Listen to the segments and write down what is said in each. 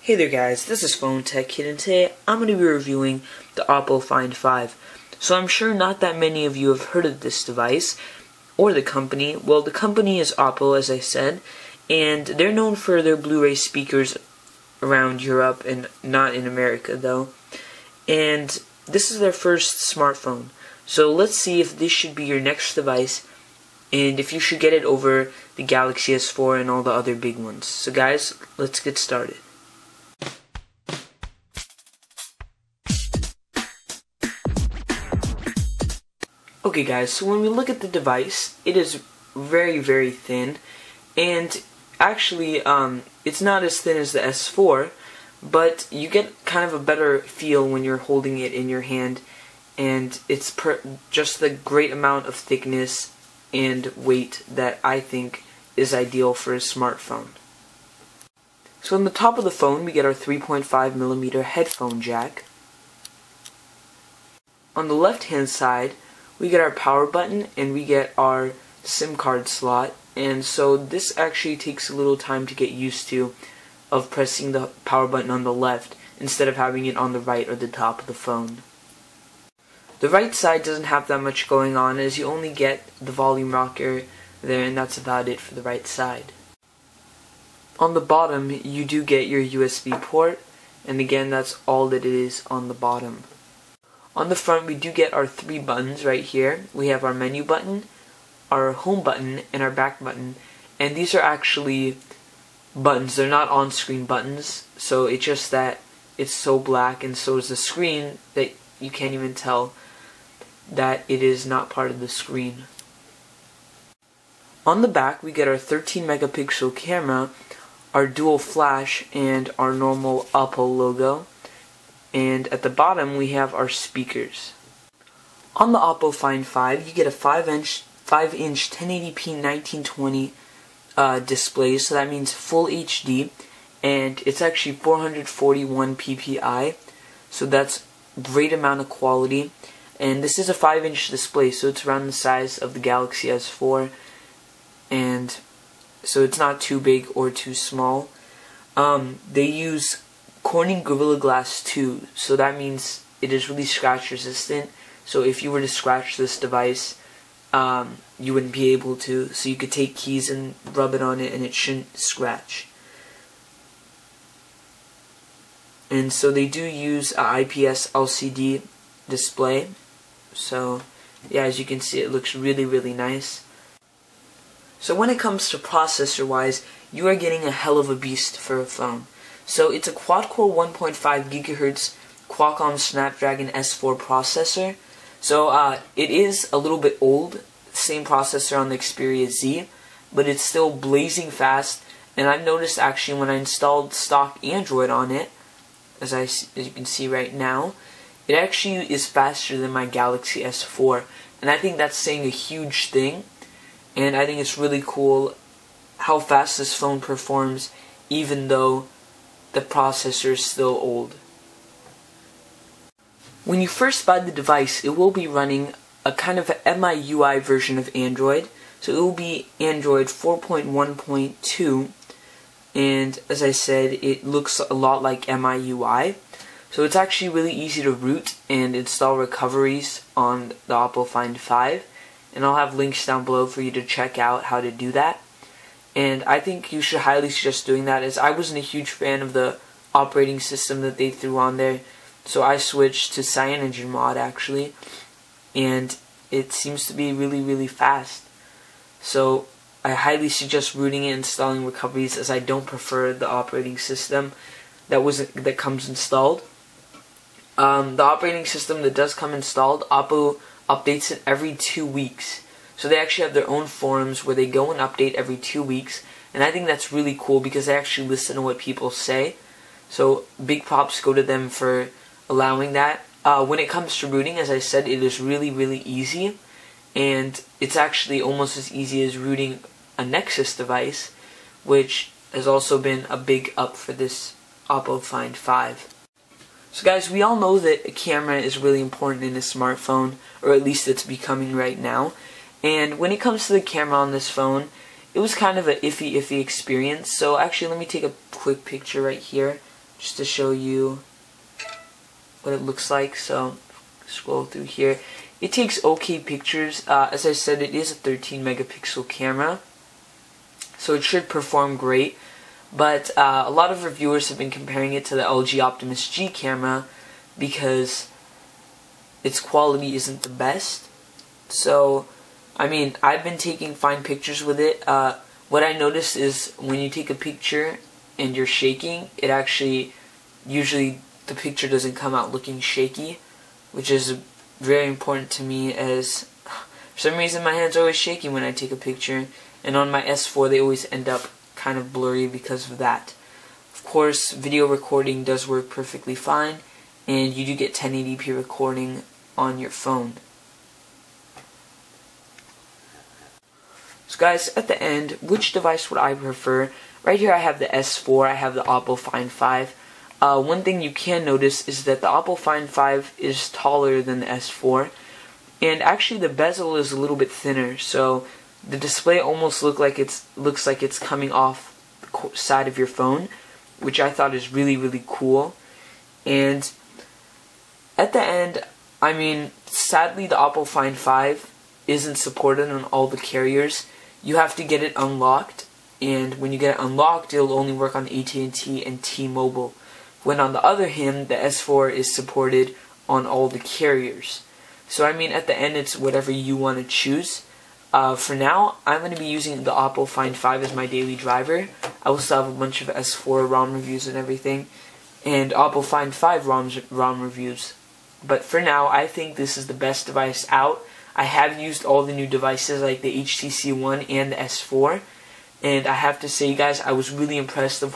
Hey there guys, this is Phone Tech Kid, and today I'm going to be reviewing the Oppo Find 5. So I'm sure not that many of you have heard of this device, or the company. Well, the company is Oppo, as I said, and they're known for their Blu-ray speakers around Europe, and not in America though. And this is their first smartphone. So let's see if this should be your next device, and if you should get it over the Galaxy S4 and all the other big ones. So guys, let's get started. Okay guys, so when we look at the device, it is very, very thin, and actually it's not as thin as the S4, but you get kind of a better feel when you're holding it in your hand, and it's just the great amount of thickness and weight that I think is ideal for a smartphone. So on the top of the phone we get our 3.5mm headphone jack. On the left hand side we get our power button and we get our SIM card slot, and so this actually takes a little time to get used to, of pressing the power button on the left instead of having it on the right or the top of the phone. The right side doesn't have that much going on, as you only get the volume rocker there, and that's about it for the right side. On the bottom you do get your USB port, and again that's all that it is on the bottom. On the front we do get our three buttons right here. We have our menu button, our home button, and our back button, and these are actually buttons. They're not on-screen buttons, so it's just that it's so black and so is the screen that you can't even tell that it is not part of the screen. On the back we get our 13 megapixel camera, our dual flash, and our normal Oppo logo. And at the bottom we have our speakers. On the Oppo Find 5 you get a 5-inch 1080p 1920 display, so that means full HD, and it's actually 441 ppi, so that's great amount of quality. And this is a 5-inch display, so it's around the size of the Galaxy S4, and so it's not too big or too small. They use Corning Gorilla Glass 2, so that means it is really scratch resistant, so if you were to scratch this device you wouldn't be able to, so you could take keys and rub it on it and it shouldn't scratch. And so they do use an IPS LCD display, so yeah, as you can see it looks really, really nice. So when it comes to processor wise, you are getting a hell of a beast for a phone. So it's a quad-core 1.5 GHz Qualcomm Snapdragon S4 processor. So it is a little bit old, same processor on the Xperia Z, but it's still blazing fast. And I've noticed actually when I installed stock Android on it, as you can see right now, it actually is faster than my Galaxy S4. And I think that's saying a huge thing. And I think it's really cool how fast this phone performs, even though the processor is still old. When you first buy the device, it will be running a kind of a MIUI version of Android. So it will be Android 4.1.2, and as I said, it looks a lot like MIUI. So it's actually really easy to root and install recoveries on the Oppo Find 5, and I'll have links down below for you to check out how to do that. And I think you should highly suggest doing that, as I wasn't a huge fan of the operating system that they threw on there. So I switched to CyanogenMod actually, and it seems to be really, really fast. So I highly suggest rooting and installing recoveries, as I don't prefer the operating system that comes installed. The operating system that does come installed, Oppo updates it every 2 weeks. So they actually have their own forums where they go and update every 2 weeks, and I think that's really cool because they actually listen to what people say. So big props go to them for allowing that. When it comes to rooting, as I said, it is really, really easy, and it's actually almost as easy as rooting a Nexus device, which has also been a big up for this Oppo Find 5. So guys, we all know that a camera is really important in a smartphone, or at least it's becoming right now. And when it comes to the camera on this phone, it was kind of an iffy experience. So actually, let me take a quick picture right here just to show you what it looks like. So scroll through here. It takes okay pictures. As I said, it is a 13 megapixel camera, so it should perform great. But a lot of reviewers have been comparing it to the LG Optimus G camera because its quality isn't the best. So, I mean, I've been taking fine pictures with it. What I noticed is when you take a picture and you're shaking, it actually, usually the picture doesn't come out looking shaky, which is very important to me, as for some reason my hands are always shaking when I take a picture, and on my S4 they always end up kind of blurry because of that. Of course, video recording does work perfectly fine, and you do get 1080p recording on your phone. So guys, at the end, which device would I prefer? Right here I have the S4, I have the Oppo Find 5. One thing you can notice is that the Oppo Find 5 is taller than the S4, and actually the bezel is a little bit thinner, so the display almost looks like it's coming off the side of your phone, which I thought is really cool. And at the end, I mean, sadly the Oppo Find 5 isn't supported on all the carriers. You have to get it unlocked, and when you get it unlocked, it'll only work on AT&T and T-Mobile. When on the other hand, the S4 is supported on all the carriers. So I mean, at the end, it's whatever you want to choose. For now, I'm going to be using the Oppo Find 5 as my daily driver. I will still have a bunch of S4 ROM reviews and everything, and Oppo Find 5 ROM reviews. But for now, I think this is the best device out. I have used all the new devices like the HTC One and the S4, and I have to say, guys, I was really impressed of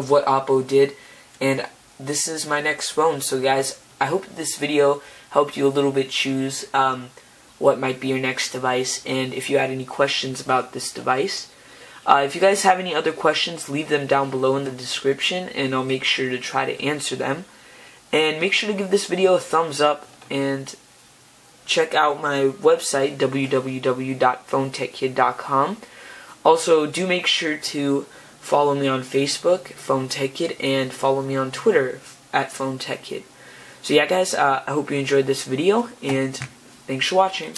what Oppo did, and this is my next phone. So guys, I hope this video helped you a little bit choose what might be your next device, and if you had any questions about this device. If you guys have any other questions, leave them down below in the description, and I'll make sure to try to answer them. And make sure to give this video a thumbs up, and check out my website, www.phonetechkid.com. Also, do make sure to follow me on Facebook, PhoneTechKid, and follow me on Twitter, @PhoneTechKid. So yeah, guys, I hope you enjoyed this video, and thanks for watching.